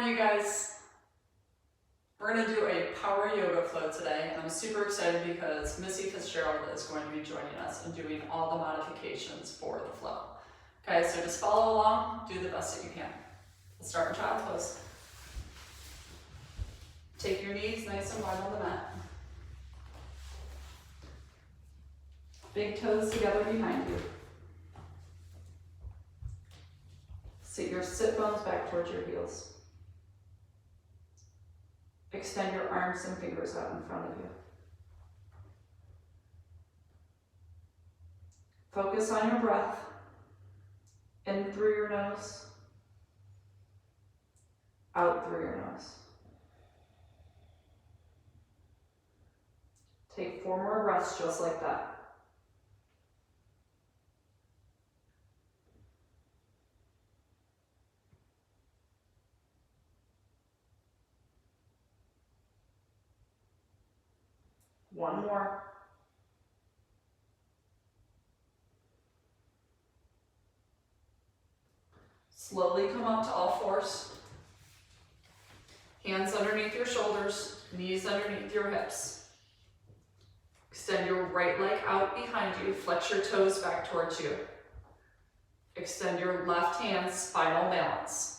morning, you guys. We're going to do a power yoga flow today, and I'm super excited because Missy FitzGerald is going to be joining us and doing all the modifications for the flow. Okay, so just follow along, do the best that you can. Let's start in child pose. Take your knees nice and wide on the mat. Big toes together behind you. Sit your sit bones back towards your heels. Extend your arms and fingers out in front of you. Focus on your breath. In through your nose. Out through your nose. Take 4 more breaths just like that. One more. Slowly come up to all fours. Hands underneath your shoulders, knees underneath your hips. Extend your right leg out behind you, flex your toes back towards you. Extend your left hand, spinal balance.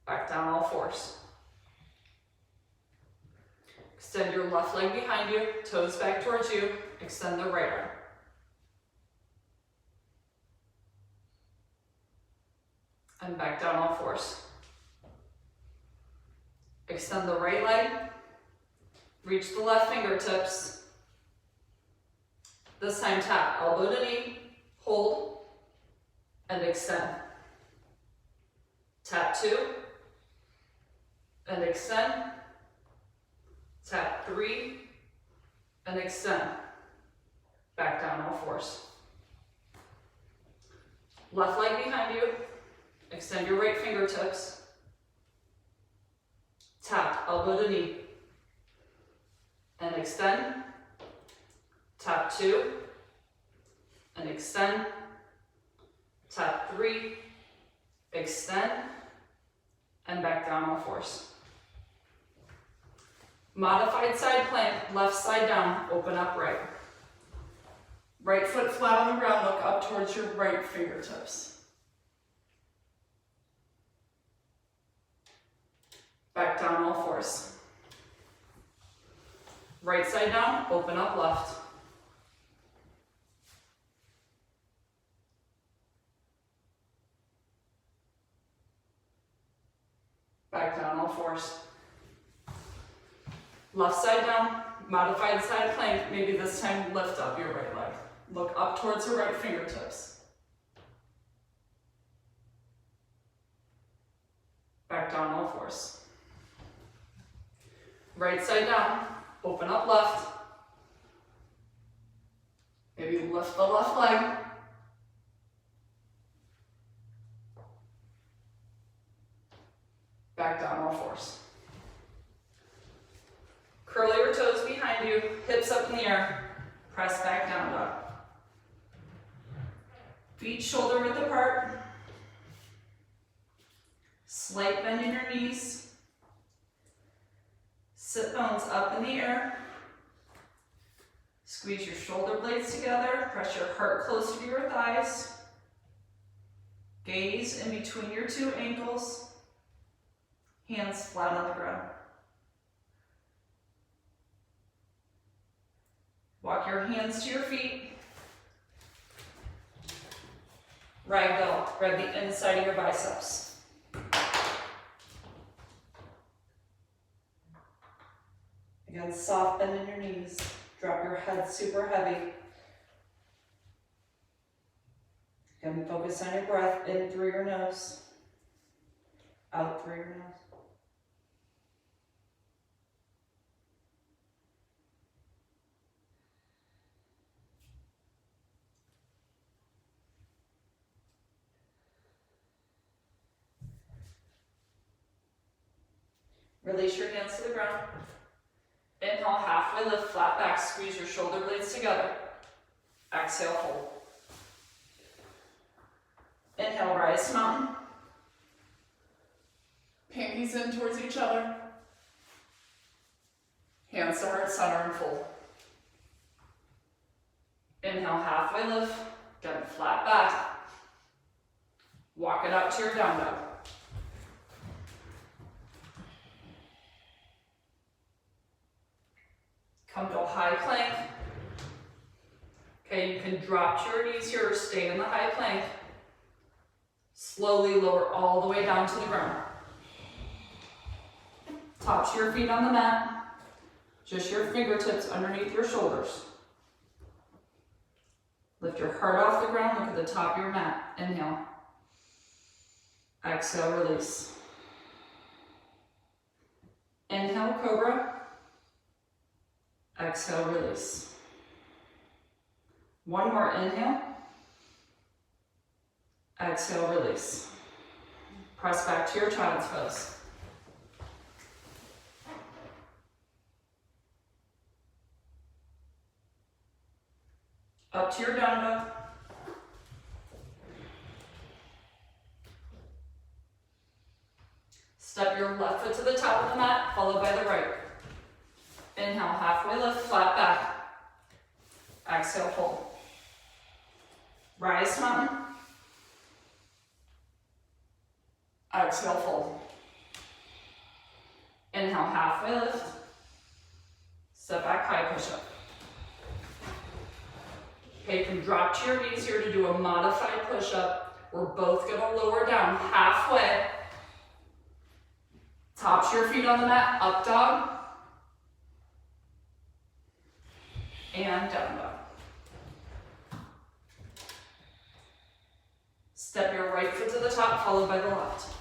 Back down all fours. Extend your left leg behind you, toes back towards you. Extend the right arm. And back down all fours. Extend the right leg. Reach the left fingertips. This time tap elbow to knee, hold, and extend. Tap 2. And extend. Tap 3 and extend. Back down all fours. Left leg behind you. Extend your right fingertips. Tap elbow to knee. And extend. Tap 2 and extend. Tap 3, extend, and back down all fours. Modified side plank, left side down, open upright. Right foot flat on the ground, look up towards your right fingertips. Back down all fours. Right side down, open up left. Back down all fours. Left side down, modified side plank, maybe this time lift up your right leg. Look up towards your right fingertips. Back down all fours. Right side down, open up left. Maybe lift the left leg. Back down all fours. Curl your toes behind you, hips up in the air, press back down, dog. Feet shoulder width apart. Slight bend in your knees. Sit bones up in the air. Squeeze your shoulder blades together, press your heart closer to your thighs. Gaze in between your 2 ankles. Hands flat on the ground. Walk your hands to your feet. Ragdoll, grab the inside of your biceps. Again, soft bend in your knees. Drop your head super heavy. Again, focus on your breath in through your nose, out through your nose. Release your hands to the ground. Inhale, halfway lift, flat back, squeeze your shoulder blades together. Exhale, hold. Inhale, rise to mountain. Pinkies in towards each other. Hands to heart center and fold. Inhale, halfway lift. Get flat back. Walk it out to your down dog. Come to a high plank. Okay, you can drop to your knees here or stay in the high plank. Slowly lower all the way down to the ground. Tops of your feet on the mat. Just your fingertips underneath your shoulders. Lift your heart off the ground, look at the top of your mat. Inhale. Exhale, release. Inhale, cobra. Exhale, release. One more, inhale. Exhale, release. Press back to your child's pose. Up to your down dog. Step your left foot to the top of the mat, followed by the right. Inhale, halfway lift, flat back. Exhale, fold. Rise to mountain. Exhale, fold. Inhale, halfway lift. Step back, high push-up. Okay, you can drop to your knees here to do a modified push-up. We're both gonna lower down halfway. Tops your feet on the mat, up dog. And down dog. Step your right foot to the top, followed by the left.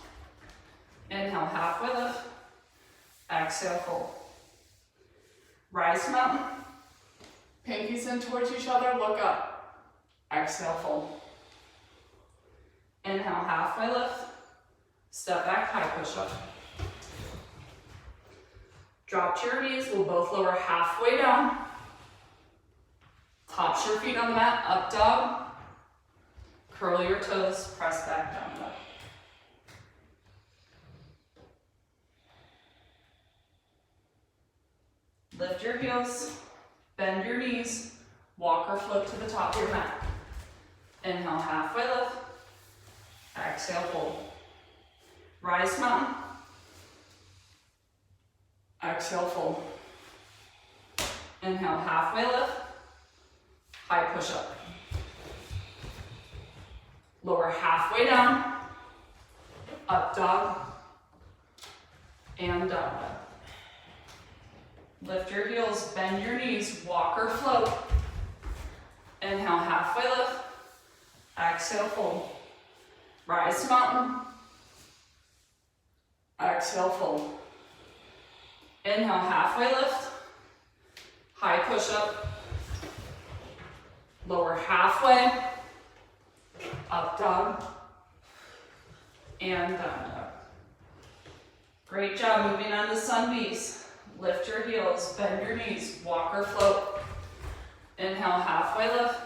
Inhale, halfway lift. Exhale, fold. Rise to mountain. Pinkies in towards each other, look up. Exhale, fold. Inhale, halfway lift. Step back, high push-up. Drop to your knees, we'll both lower halfway down. Tops your feet on the mat, up dog. Curl your toes, press back down dog. Lift your heels, bend your knees, walk or float to the top of your mat. Inhale, halfway lift. Exhale, fold. Rise mountain. Exhale, fold. Inhale, halfway lift. High push up. Lower halfway down. Up dog. And down dog. Lift your heels, bend your knees, walk or float. Inhale, halfway lift. Exhale, fold. Rise to mountain. Exhale, fold. Inhale, halfway lift. High push up. Lower halfway. Up dog. And down dog. Great job. Moving on to sun bees. Lift your heels, bend your knees, walk or float. Inhale, halfway lift.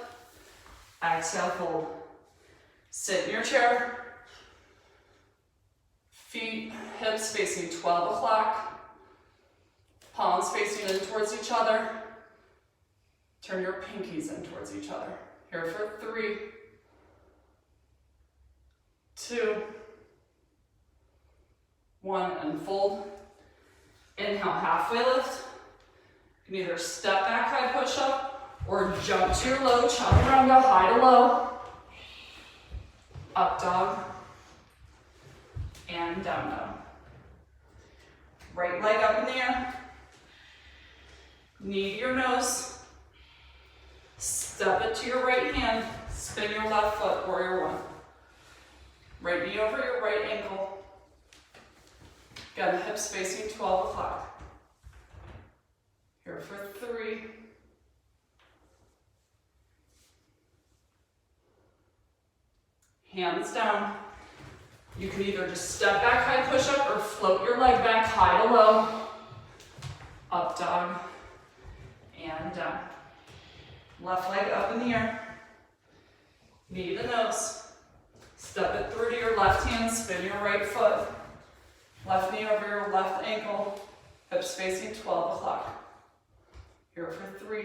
Exhale, fold. Sit in your chair. Feet, hips facing 12 o'clock. Palms facing in towards each other. Turn your pinkies in towards each other. Here for 3, 2, 1, and fold. Inhale, halfway lift. You can either step back, high push up, or jump to your low, chaturanga, high to low. Up dog. And down dog. Right leg up in the air. Knee to your nose. Step it to your right hand. Spin your left foot, warrior one. Right knee over your right ankle. Again, hips facing 12 o'clock. Here for 3. Hands down. You can either just step back, high push up, or float your leg back, high to low. Up dog. And down. Left leg up in the air. Knee to nose. Step it through to your left hand, spin your right foot. Left knee over your left ankle, hips facing 12 o'clock. Here for 3.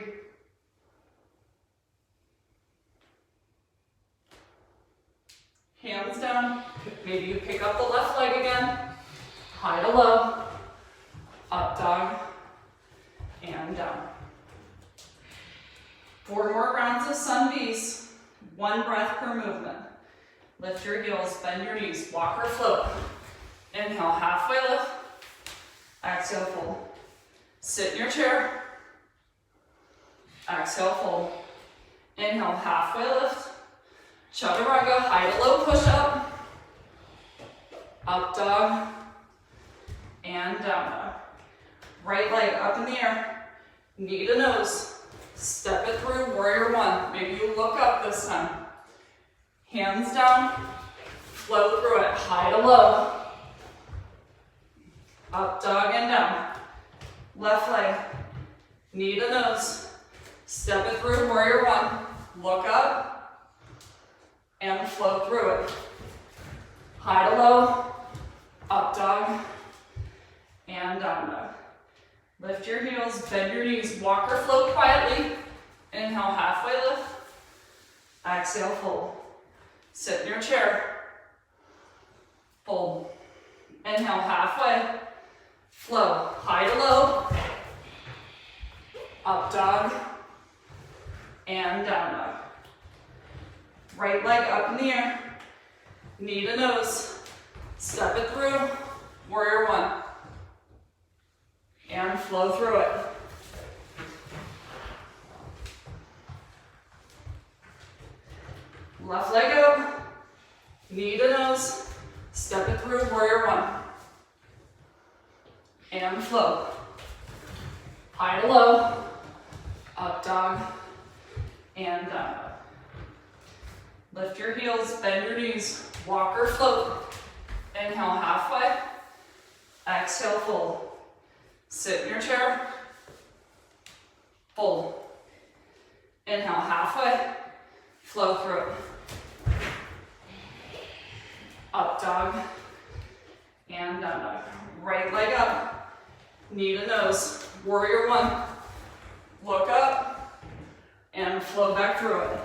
Hands down. Maybe you pick up the left leg again. High to low. Up dog. And down. 4 more rounds of sun V's. 1 breath per movement. Lift your heels, bend your knees, walk or float. Inhale, halfway lift. Exhale, fold. Sit in your chair. Exhale, fold. Inhale, halfway lift. Chaturanga, high to low push up. Up dog. And down dog. Right leg up in the air. Knee to nose. Step it through, warrior 1. Maybe you look up this time. Hands down. Flow through it, high to low. Up dog and down. Left leg. Knee to nose. Step it through, warrior 1. Look up. And flow through it. High to low. Up dog. And down dog. Lift your heels, bend your knees, walk or float quietly. Inhale, halfway lift. Exhale, fold. Sit in your chair. Fold. Inhale, halfway. Flow. High to low. Up dog. And down dog. Right leg up in the air. Knee to nose. Step it through. Warrior 1. And flow through it. Left leg up. Knee to nose. Step it through, warrior 1. And flow. High to low. Up dog. And down dog. Lift your heels, bend your knees. Walk or float. Inhale, halfway. Exhale, fold. Sit in your chair. Fold. Inhale, halfway. Flow through it. Up dog. And down dog. Right leg up. Knee to nose. Warrior 1. Look up. And flow back through it.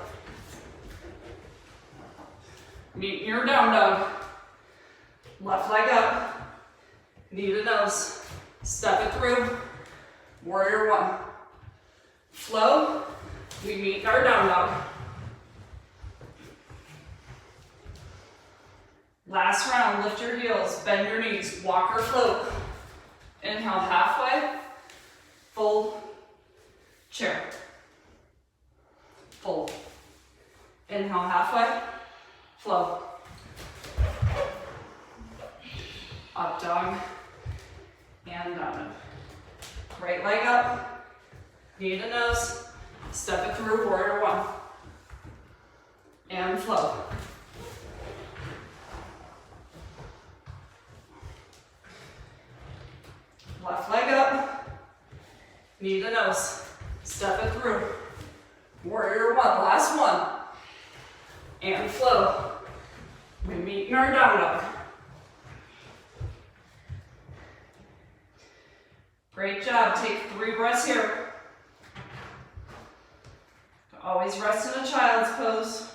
Meet your down dog. Left leg up. Knee to nose. Step it through. Warrior 1. Flow. We meet our down dog. Last round, lift your heels, bend your knees, walk or float. Inhale, halfway. Fold. Chair. Fold. Inhale, halfway. Flow. Up dog. And down. Right leg up. Knee to nose. Step it through, warrior 1. And flow. Left leg up. Knee to nose. Step it through. Warrior 1. Last one. And flow. We meet in our down dog. Great job. Take 3 breaths here. Always rest in a child's pose.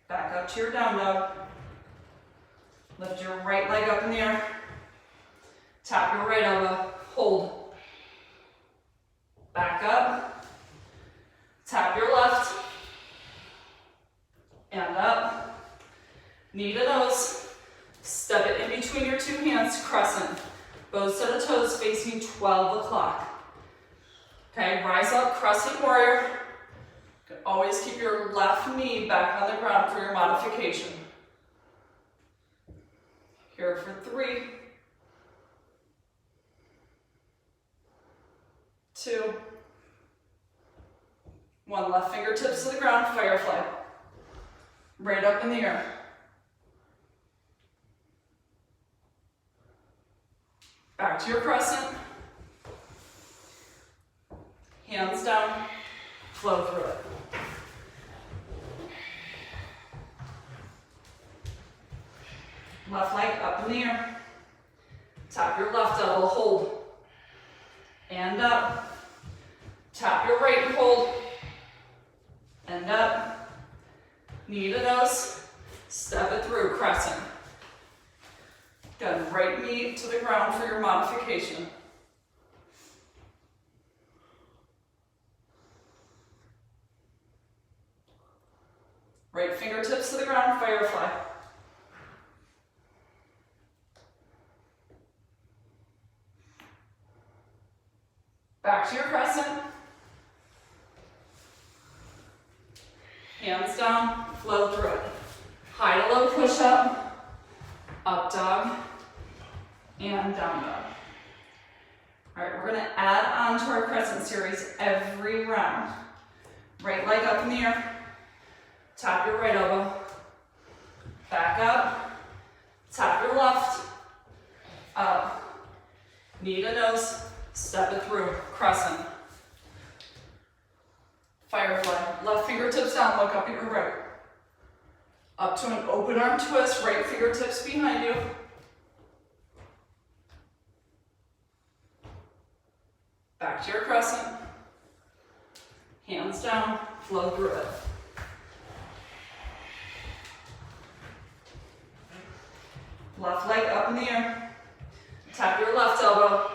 Back up to your down dog. Lift your right leg up in the air. Tap your right elbow. Hold. Back up. Tap your left. And up. Knee to nose. Step it in between your 2 hands. Crescent. Both set of toes facing 12 o'clock. Okay, rise up. Crescent warrior. Always keep your left knee back on the ground for your modification. Here for 3, 2, 1. Left fingertips to the ground, firefly. Right up in the air. Back to your crescent. Hands down, flow through it. Left leg up in the air. Tap your left elbow, hold. And up. Tap your right, hold. And up. Knee to nose. Step it through, crescent. Again, right knee to the ground for your modification. Right fingertips to the ground, firefly. Back to your crescent. Hands down, flow through it. High to low push up dog, and down dog. All right, we're gonna add on to our crescent series every round. Right leg up in the air. Tap your right elbow, back up, tap your left, up, knee to nose, step it through, crescent. Firefly, left fingertips down, look up at your right. Up to an open arm twist, right fingertips behind you. Back to your crescent. Hands down, flow through it. Left leg up in the air. Tap your left elbow.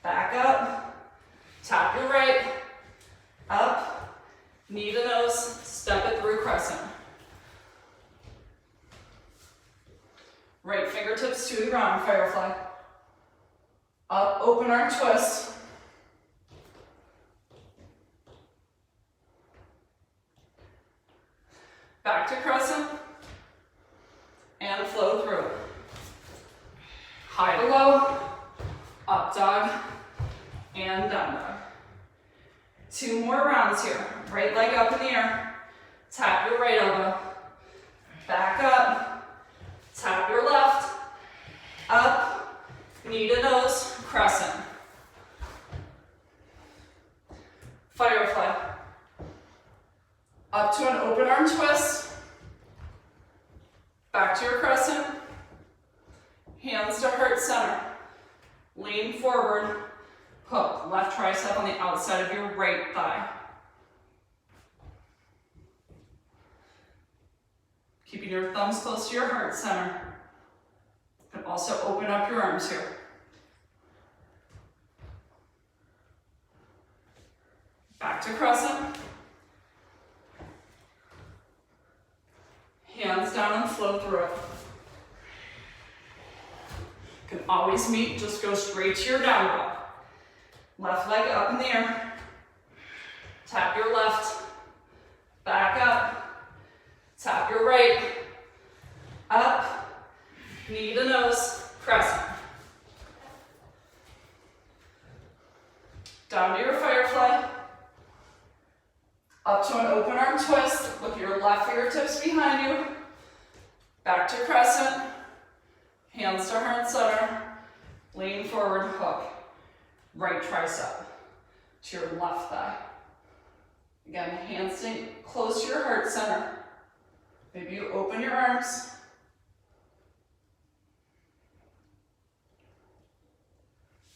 Back up. Tap your right. Up. Knee to nose. Step it through, crescent. Right fingertips to the ground, firefly. Up, open arm twist. Back to crescent. And flow through. High to low, up dog, and down dog. 2 more rounds here. Right leg up in the air. Tap your right elbow. Back up. Tap your left. Up. Knee to nose. Crescent. Firefly. Up to an open arm twist. Back to your crescent. Hands to heart center. Lean forward. Hook. Left tricep on the outside of your right thigh. Keeping your thumbs close to your heart center. You can also open up your arms here. Back to crescent. Hands down and flow through it. You can always meet, just go straight to your down dog. Left leg up in the air. Tap your left. Back up. Tap your right. Up. Knee to nose. Crescent. Down to your firefly. Up to an open arm twist with your left fingertips behind you. Back to crescent. Hands to heart center. Lean forward, hook. Right tricep to your left thigh. Again, hands stay close to your heart center. Maybe you open your arms.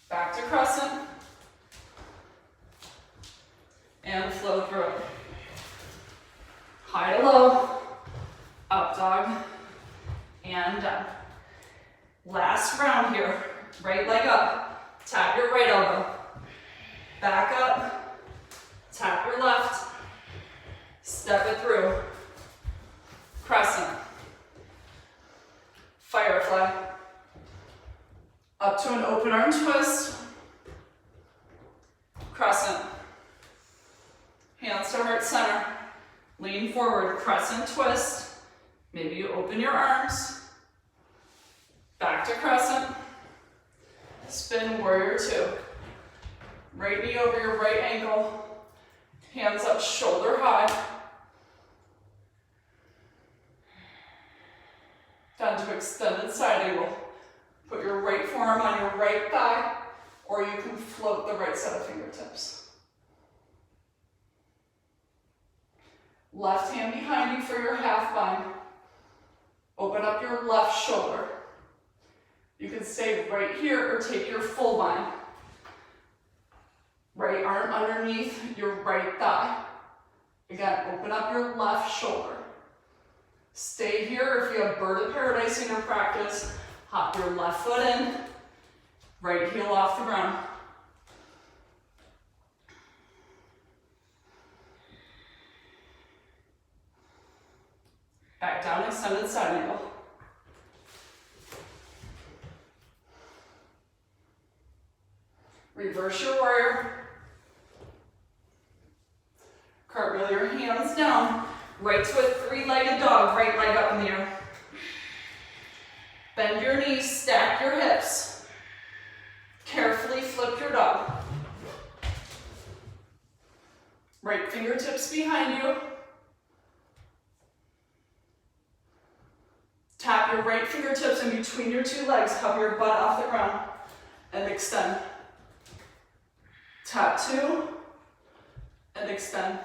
Back to crescent. And flow through it. High to low, up dog, and down. Last round here. Right leg up, tap your right elbow. Back up, tap your left, step it through. Crescent. Firefly. Up to an open arm twist. Crescent. Hands to heart center. Lean forward, crescent twist. Maybe you open your arms. Back to crescent. Spin warrior 2. Right knee over your right ankle. Hands up shoulder high. Down to extended side angle. Put your right forearm on your right thigh, or you can float the right set of fingertips. Left hand behind you for your half bind. Open up your left shoulder. You can stay right here or take your full bind. Right arm underneath your right thigh. Again, open up your left shoulder. Stay here. If you have bird of paradise in your practice, hop your left foot in, right heel off the ground. Back down, extended side angle. Reverse your warrior. Cartwheel your hands down. Right to a three-legged dog, right leg up in the air. Bend your knees, stack your hips. Carefully flip your dog. Right fingertips behind you. Tap your right fingertips in between your two legs, hug your butt off the ground, and extend. Tap 2, and extend.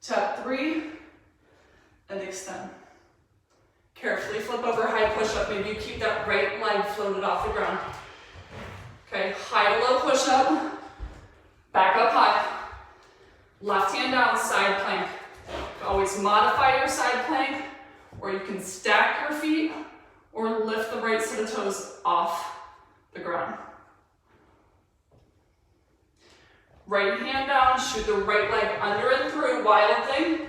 Tap 3, and extend. Carefully flip over, high push-up. Maybe you keep that right leg floated off the ground. Okay, high to low push-up. Back up high. Left hand down, side plank. Always modify your side plank, or you can stack your feet, or lift the right set of toes off the ground. Right hand down, shoot the right leg under and through, wild thing.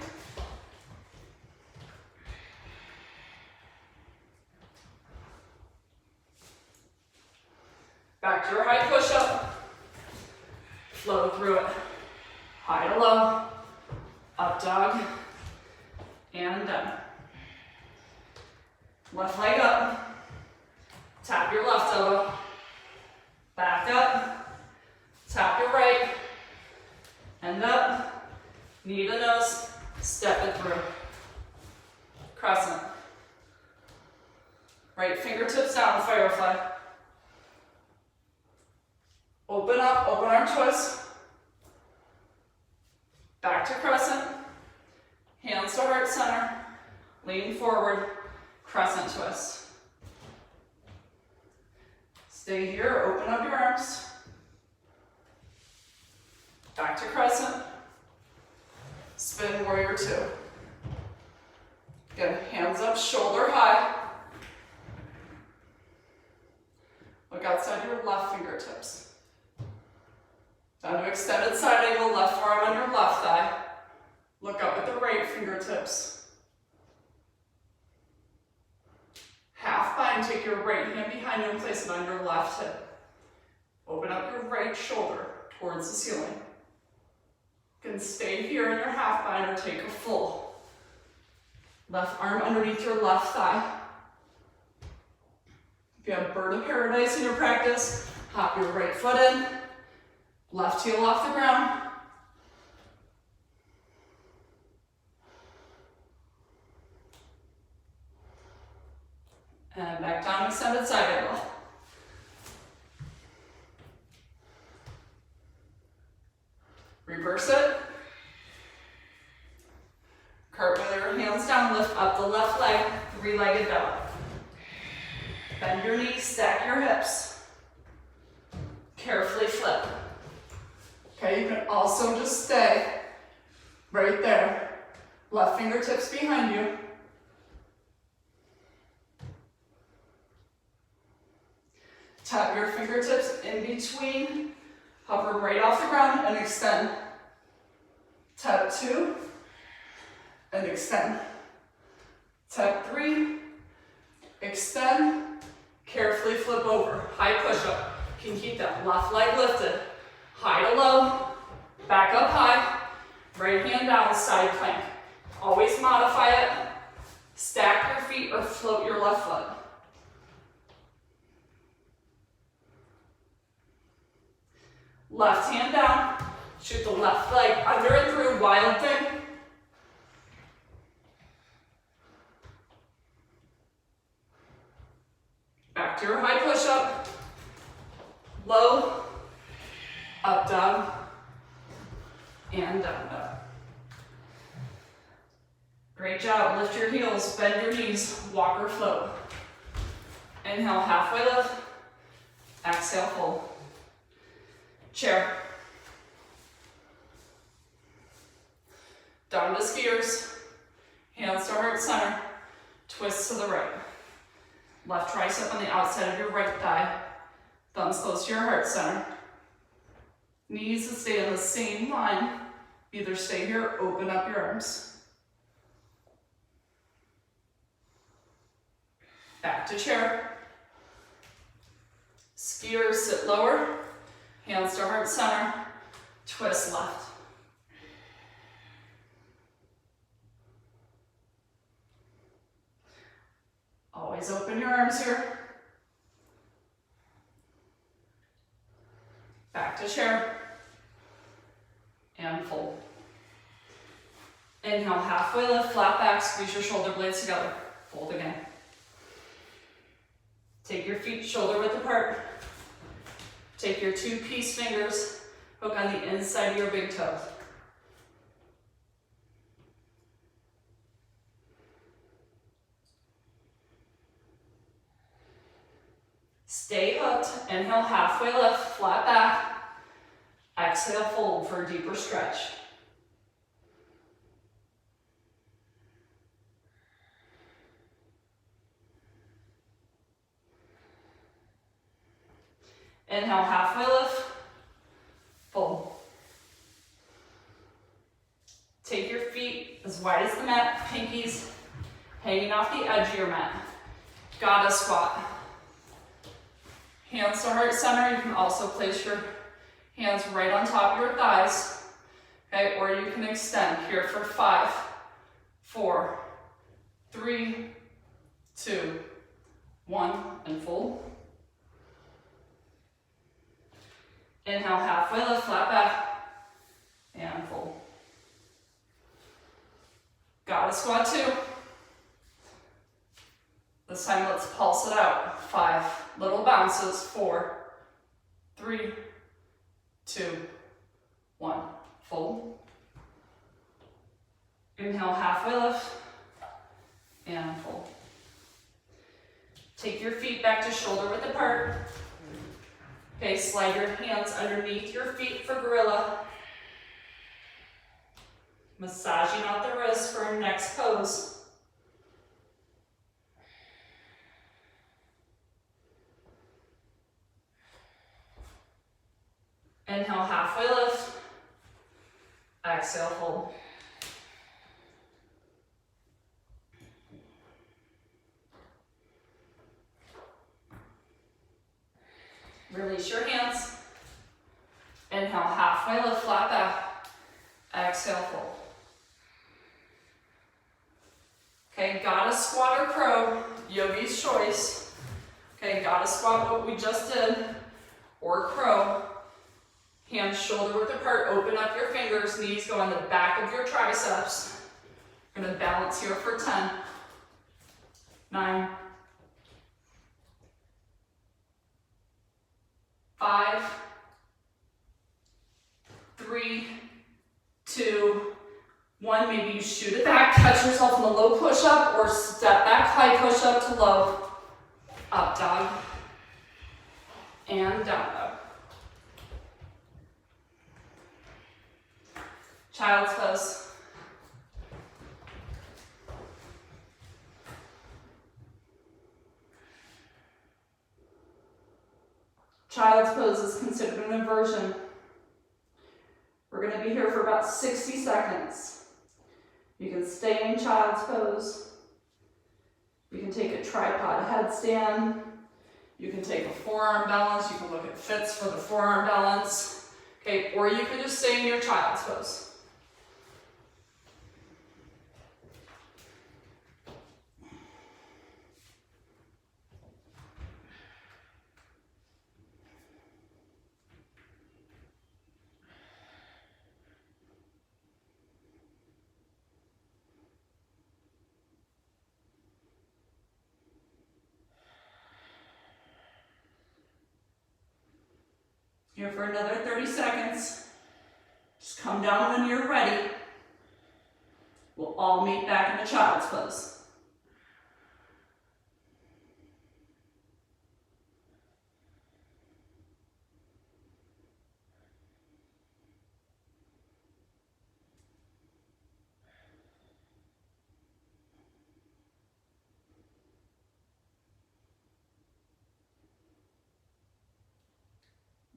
Back to your high push-up. Flow through it. High to low, up dog, and down. Left leg up. Tap your left elbow. Back up. Tap your right. End up. Knee to nose. Step it through. Crescent. Right fingertips down, firefly. Open up, open arm twist. Back to crescent. Hands to heart center. Lean forward. Crescent twist. Stay here, open up your arms. Back to crescent. Spin warrior 2. Again, hands up, shoulder high. Look outside your left fingertips. Down to extended side angle, left arm on your left thigh. Look up at the right fingertips. Half bind, take your right hand behind you and place it on your left hip. Open up your right shoulder towards the ceiling. You can stay here in your half bind or take a full. Left arm underneath your left thigh. If you have bird of paradise in your practice, hop your right foot in. Left heel off the ground. And back down, extended side angle. Reverse it. Cartwheel your hands down, lift up the left leg, three-legged dog. Bend your knees, stack your hips. Carefully flip. Okay, you can also just stay right there. Left fingertips behind you. Tap your fingertips in between. Hover right off the ground and extend. Tap 2 and extend. Tap 3, extend. Carefully flip over. High push-up. You can keep that left leg lifted. High to low, back up high, right hand down, side plank. Always modify it. Stack your feet or float your left foot. Left hand down, shoot the left leg under and through, wild thing. Back to your high push-up. Low, up dog, and down dog. Great job. Lift your heels, bend your knees, walk or float. Inhale, halfway lift. Exhale, fold. Chair. Down to skiers. Hands to heart center. Twist to the right. Left tricep on the outside of your right thigh. Thumbs close to your heart center. Knees to stay in the same line. Either stay here, open up your arms. Back to chair. Skiers, sit lower. Hands to heart center. Twist left. Always open your arms here. Back to chair. And fold. Inhale, halfway lift, flat back, squeeze your shoulder blades together. Fold again. Take your feet shoulder width apart. Take your two peace fingers, hook on the inside of your big toe. Stay hooked. Inhale, halfway lift, flat back. Exhale, fold for a deeper stretch. Inhale, halfway lift, fold. Take your feet as wide as the mat, pinkies hanging off the edge of your mat. Goddess squat. Hands to heart center. You can also place your hands right on top of your thighs, okay? Or you can extend here for 5, 4, 3, 2, 1, and fold. Inhale, halfway lift, flat back, and fold. Goddess squat 2. This time let's pulse it out. 5 little bounces. 4, 3, 2, 1. Fold. Inhale, halfway lift, and fold. Take your feet back to shoulder width apart. Okay, slide your hands underneath your feet for gorilla. Massaging out the wrists for our next pose. Inhale, halfway lift. Exhale, fold. Release your hands. Inhale, halfway lift, flat back. Exhale, fold. Okay, goddess squat or crow, yogi's choice. Okay, goddess squat, what we just did, or crow. Hands shoulder width apart, open up your fingers, knees go on the back of your triceps. We're gonna balance here for 10, 9, 5, 3, 2, 1. Maybe you shoot it back, catch yourself in a low push-up, or step back, high push-up to low. Up dog, and down dog. Child's pose. Child's pose is considered an inversion. We're going to be here for about 60 seconds. You can stay in child's pose. You can take a tripod headstand. You can take a forearm balance. You can look at Fitz for the forearm balance. Okay, or you can just stay in your child's pose. Here for another 30 seconds. Just come down when you're ready. We'll all meet back into child's pose.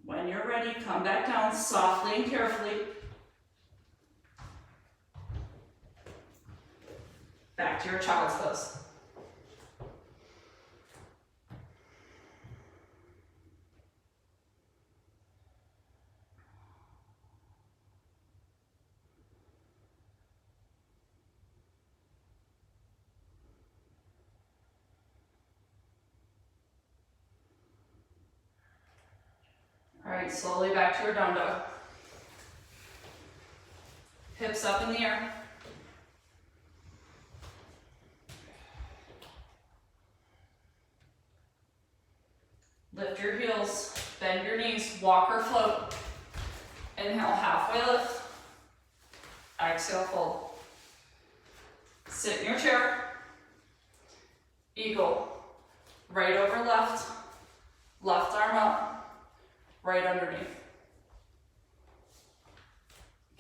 When you're ready, come back down softly and carefully. Back to your child's pose. All right, slowly back to your down dog. Hips up in the air. Lift your heels, bend your knees, walk or float. Inhale, halfway lift. Exhale, fold. Sit in your chair. Eagle. Right over left. Left arm up. Right underneath.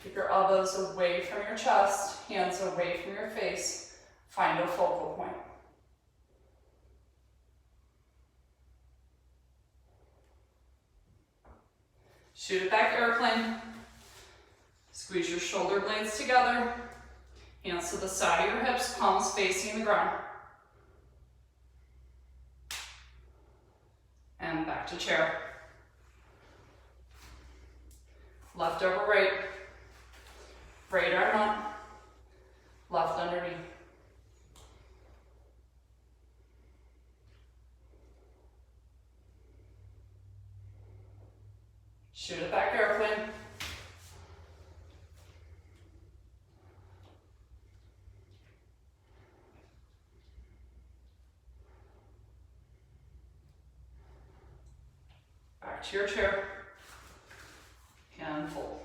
Keep your elbows away from your chest, hands away from your face. Find a focal point. Shoot it back, airplane. Squeeze your shoulder blades together. Hands to the side of your hips, palms facing the ground. And back to chair. Left over right. Right arm up. Left underneath. Shoot it back, airplane. Back to your chair. And fold.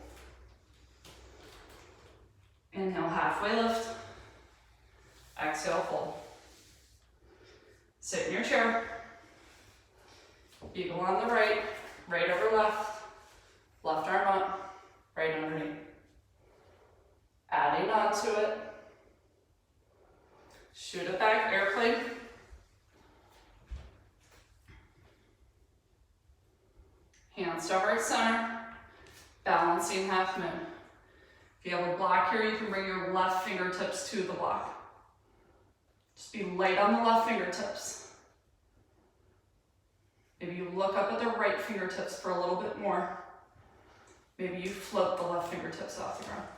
Inhale, halfway lift. Exhale, fold. Sit in your chair. Eagle on the right, right over left, left arm up, right underneath. Adding on to it. Shoot it back, airplane. Hands to heart center. Balancing half moon. If you have a block here, you can bring your left fingertips to the block. Just be light on the left fingertips. Maybe you look up at the right fingertips for a little bit more. Maybe you float the left fingertips off the ground.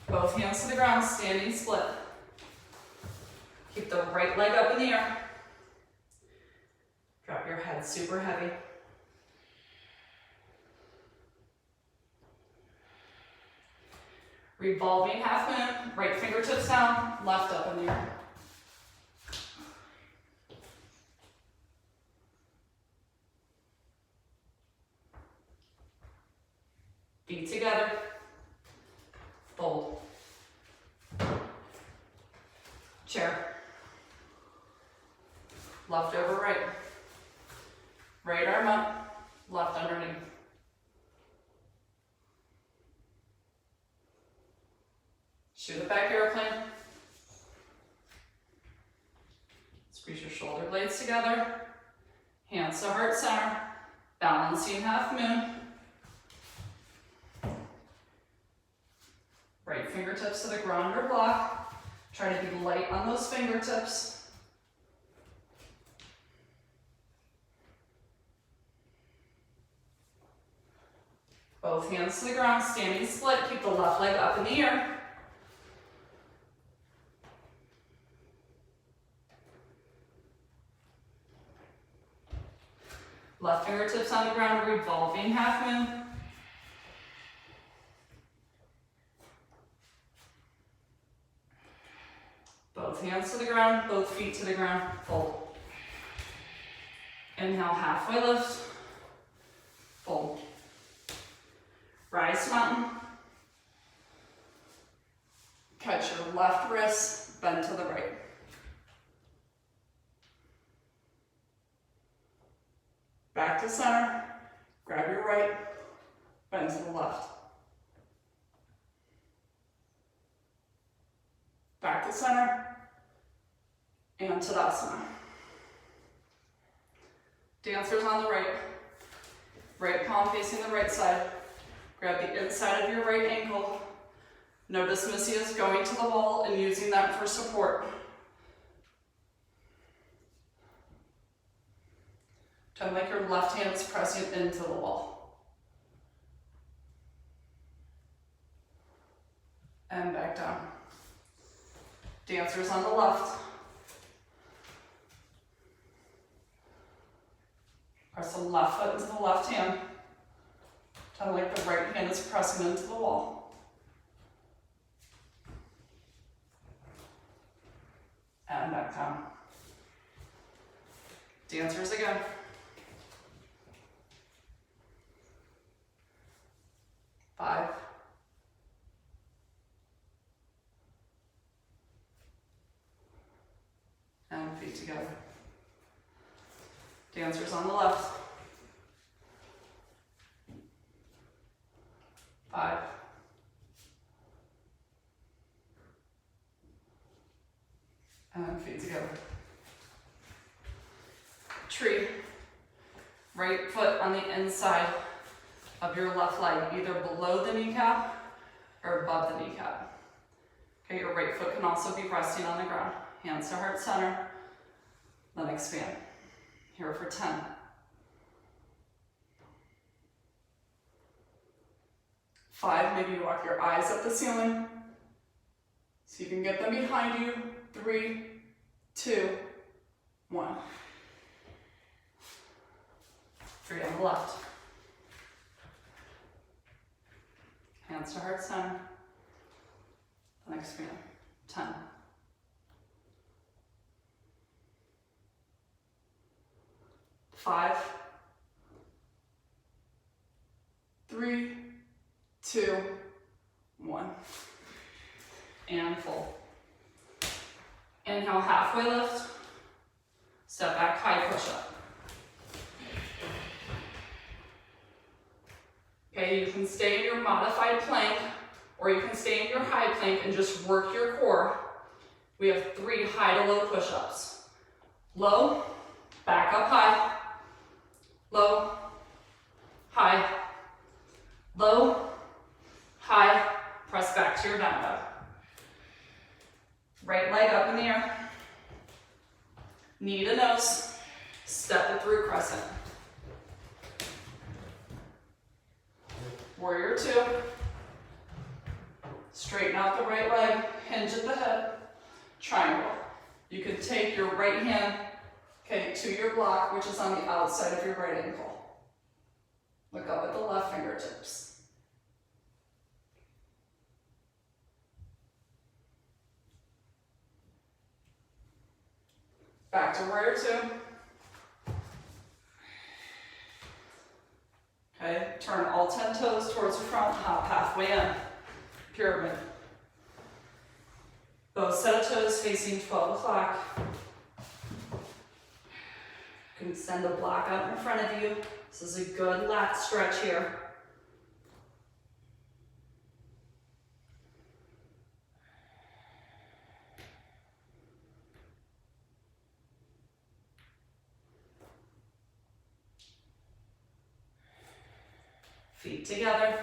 Both hands to the ground, standing split. Keep the right leg up in the air. Drop your head super heavy. Revolving half moon, right fingertips down, left up in the air. Feet together. Fold. Chair. Left over right. Right arm up, left underneath. Shoot it back, airplane. Squeeze your shoulder blades together. Hands to heart center. Balancing half moon. Right fingertips to the ground or block. Try to be light on those fingertips. Both hands to the ground, standing split. Keep the left leg up in the air. Left fingertips on the ground, revolving half moon. Both hands to the ground, both feet to the ground, fold. Inhale, halfway lift, fold. Rise to mountain. Catch your left wrist, bend to the right. Back to center, grab your right, bend to the left. Back to center, and Tadasana. Dancers on the right. Right palm facing the right side. Grab the inside of your right ankle. Notice Missy is going to the wall and using that for support. Pretend like your left hand is pressing into the wall. And back down. Dancers on the left. Press the left foot into the left hand. Pretend like the right hand is pressing into the wall. And back down. Dancers again. Five. And feet together. Dancers on the left. 5. And feet together. Tree. Right foot on the inside of your left leg, either below the kneecap or above the kneecap. Okay, your right foot can also be resting on the ground. Hands to heart center, then expand. Here for 10. 5, maybe you walk your eyes up the ceiling so you can get them behind you. 3, 2, 1. 3 on the left. Hands to heart center, then expand. 10. 5, 3, 2, 1. And full. Inhale, halfway lift. Step back, high push up. Okay, you can stay in your modified plank, or you can stay in your high plank and just work your core. We have 3 high to low push-ups. Low, back up high. Low, high, low, high, press back to your down dog. Right leg up in the air. Knee to nose, step it through crescent. Warrior 2. Straighten out the right leg, hinge at the hip, triangle. You can take your right hand, okay, to your block, which is on the outside of your right ankle. Look up at the left fingertips. Back to warrior 2. Okay, turn all 10 toes towards the front, hop halfway in. Pyramid. Both set of toes facing 12 o'clock. You can send a block out in front of you. This is a good lat stretch here. Feet together.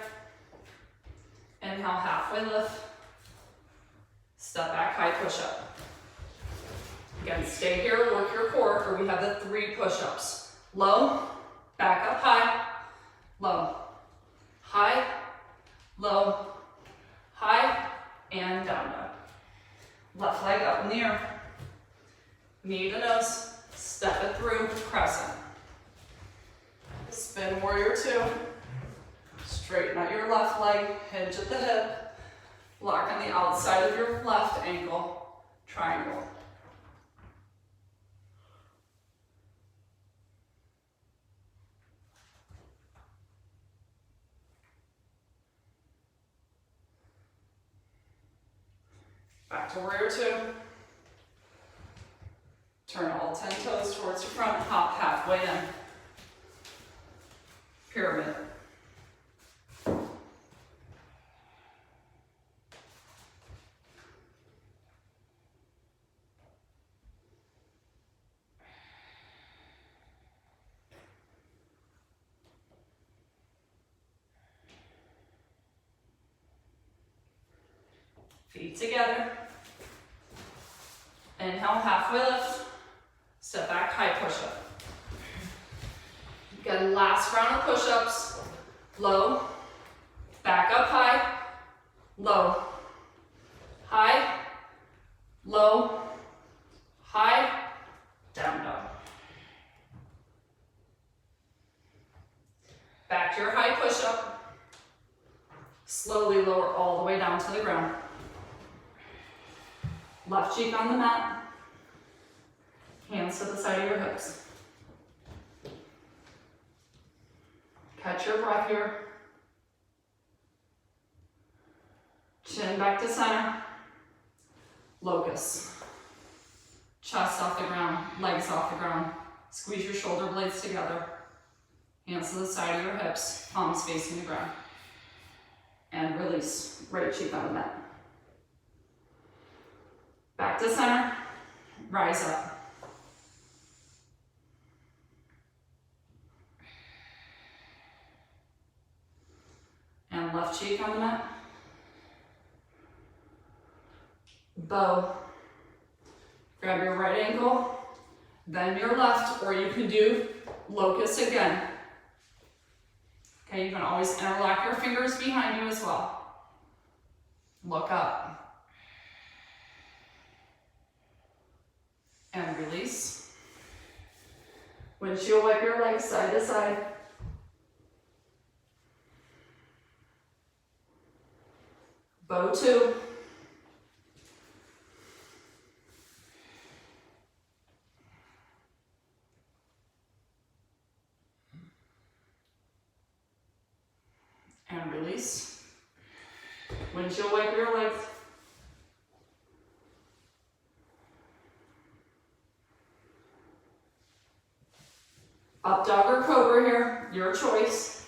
Inhale, halfway lift. Step back, high push-up. Again, stay here, work your core, or we have the 3 push-ups. Low, back up high, low, high, low, high, and down dog. Left leg up in the air. Knee to nose, step it through, crescent. Spin warrior 2. Straighten out your left leg, hinge at the hip, block on the outside of your left ankle, triangle. Back to warrior two. Turn all 10 toes towards your front, hop halfway in. Pyramid. Feet together. Inhale, halfway lift. Step back, high push-up. Get a last round of push-ups. Low. Back up high. Low. High. Low. High. Down dog. Back to your high push-up. Slowly lower all the way down to the ground. Left cheek on the mat. Hands to the side of your hips. Catch your breath here. Chin back to center. Locust. Chest off the ground, legs off the ground. Squeeze your shoulder blades together. Hands to the side of your hips, palms facing the ground. And release, right cheek on the mat. Back to center, rise up. And left cheek on the mat. Bow. Grab your right ankle, bend your left, or you can do locust again. Okay, you can always interlock your fingers behind you as well. Look up. And release. Windshield wipe your legs side to side. Bow two. And release. Windshield wipe your legs. Up dog or cobra here, your choice.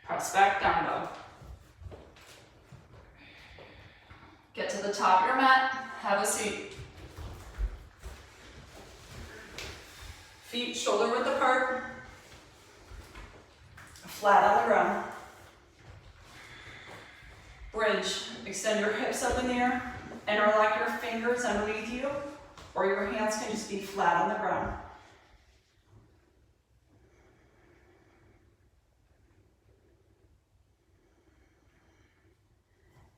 Press back, down dog. Get to the top of your mat, have a seat. Feet shoulder width apart. Flat on the ground. Bridge, extend your hips up in the air, interlock your fingers underneath you, or your hands can just be flat on the ground.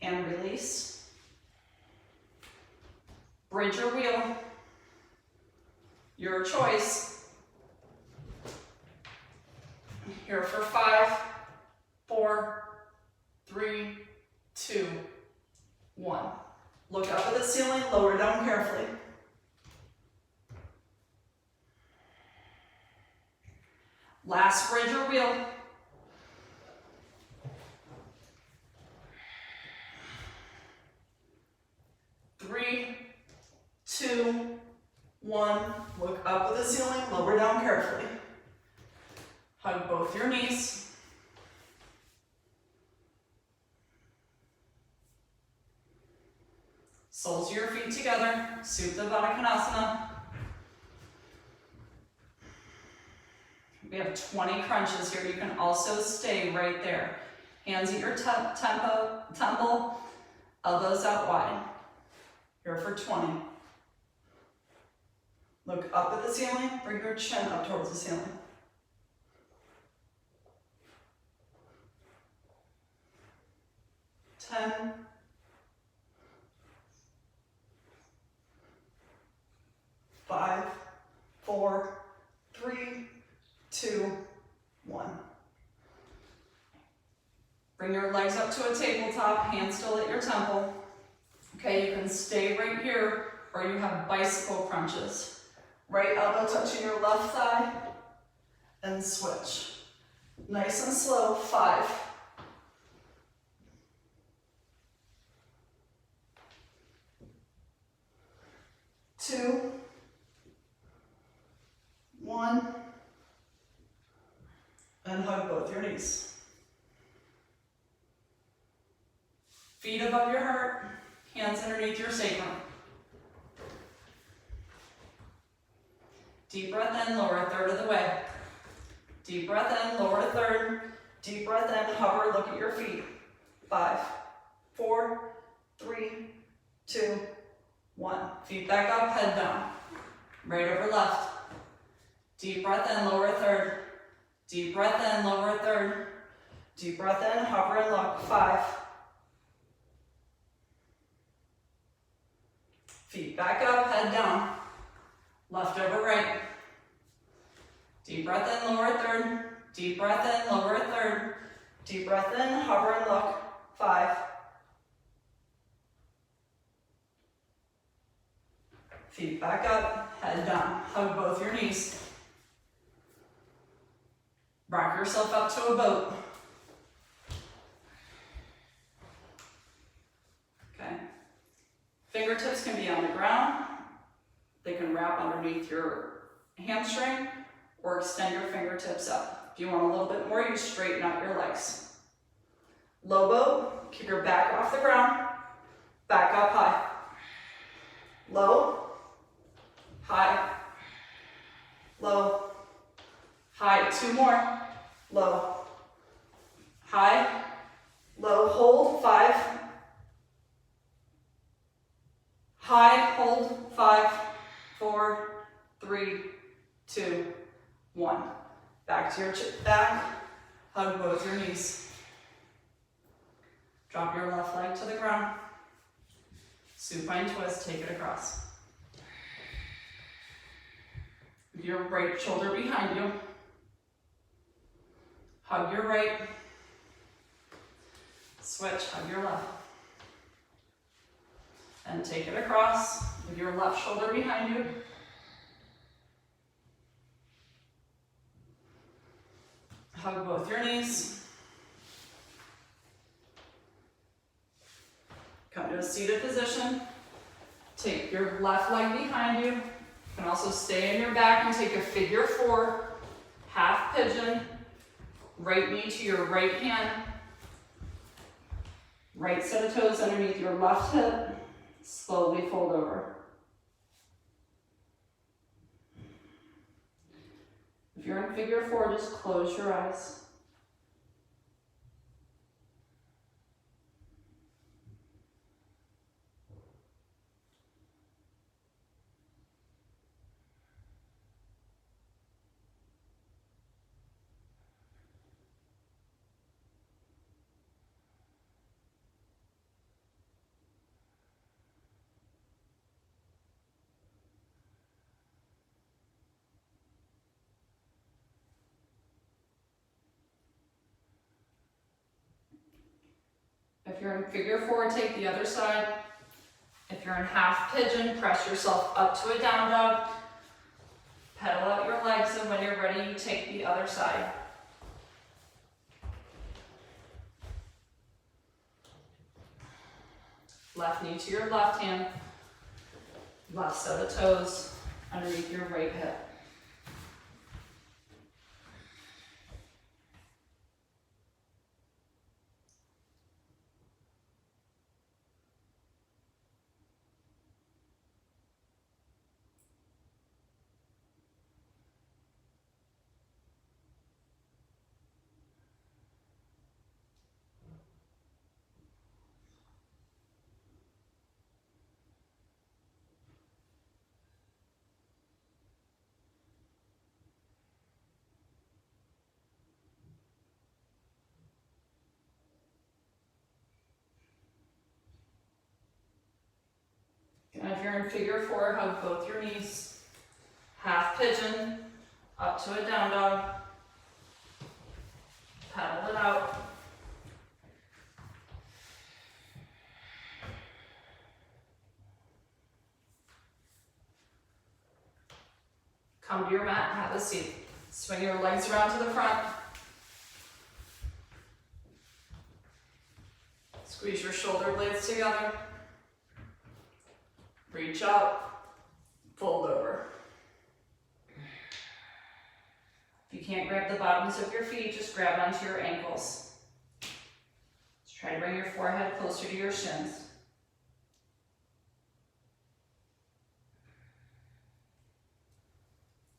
And release. Bridge or wheel, your choice. Here for 5, 4, 3, 2, 1. Look up at the ceiling, lower down carefully. Last bridge or wheel. Three, 2, 1. Look up at the ceiling, lower down carefully. Hug both your knees. Soles of your feet together, Supta Baddha Konasana. We have 20 crunches here. You can also stay right there. Hands at your temple, elbows out wide. Here for 20. Look up at the ceiling, bring your chin up towards the ceiling. 10. 5, 4, 3, 2, 1. Bring your legs up to a tabletop, hands still at your temple. Okay, you can stay right here, or you have bicycle crunches. Right elbow touching your left thigh, and switch. Nice and slow, 5, both your knees. Feet above your heart, hands underneath your sacrum. Deep breath in, lower a third of the way. Deep breath in, lower a third. Deep breath in, hover, look at your feet. 5, 4, 3, 2, 1. Feet back up, head down. Right over left. Deep breath in, lower a third. Deep breath in, lower a third. Deep breath in, hover and look. 5. Feet back up, head down. Left over right. Deep breath in, lower a third. Deep breath in, lower a third. Deep breath in, hover and look. 5. Feet back up, head down. Hug both your knees. Rock yourself up to a boat. Okay. Fingertips can be on the ground. They can wrap underneath your hamstring or extend your fingertips up. If you want a little bit more, you straighten out your legs. Low boat, keep your back off the ground. Back up high. Low, high, low, high. 2 more. Low, high, low, hold. 5. High, hold. 5, 4, 3, 2, 1. Back to your back. Hug both your knees. Drop your left leg to the ground. Supine twist, take it across. Your right shoulder behind you. Hug your right. Switch, hug your left. And take it across with your left shoulder behind you. Hug both your knees. Come to a seated position. Take your left leg behind you. You can also stay in your back and take a figure 4, half pigeon. Right knee to your right hand. Right set of toes underneath your left hip. Slowly fold over. If you're in figure 4, just close your eyes. If you're in figure 4, take the other side. If you're in half pigeon, press yourself up to a down dog. Pedal out your legs, and when you're ready, you take the other side. Left knee to your left hand. Left set of toes underneath your right hip. And if you're in figure 4, hug both your knees. Half pigeon, up to a down dog. Paddle it out. Come to your mat, have a seat. Swing your legs around to the front. Squeeze your shoulder blades together. Reach up, fold over. If you can't grab the bottoms of your feet, just grab onto your ankles. Just try to bring your forehead closer to your shins.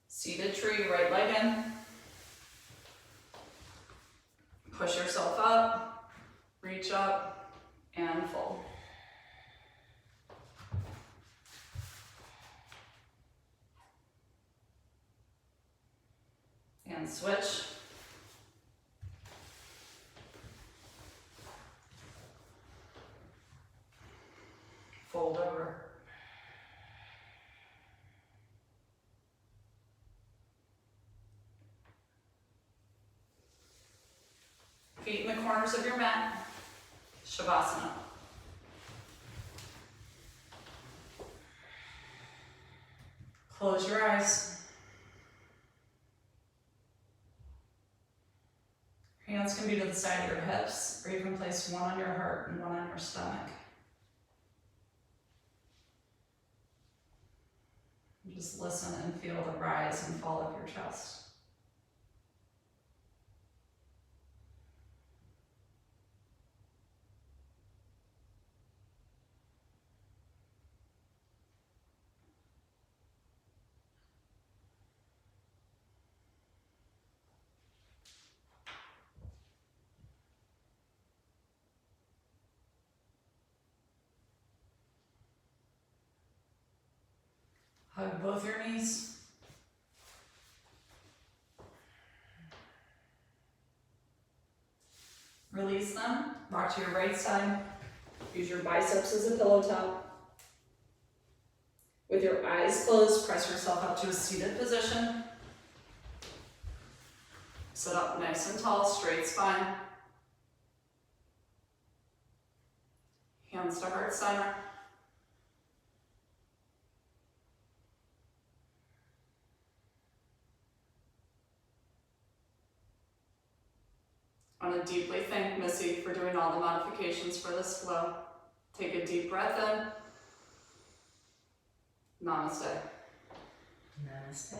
Seated tree, right leg in. Push yourself up, reach up, and fold. And switch. Fold over. Feet in the corners of your mat. Savasana. Close your eyes. Hands can be to the side of your hips, or you can place one on your heart and one on your stomach. Just listen and feel the rise and fall of your chest. Hug both your knees. Release them. Rock to your right side. Use your biceps as a pillow top. With your eyes closed, press yourself up to a seated position. Sit up nice and tall, straight spine. Hands to heart center. I want to deeply thank Missy for doing all the modifications for this flow. Take a deep breath in. Namaste. Namaste.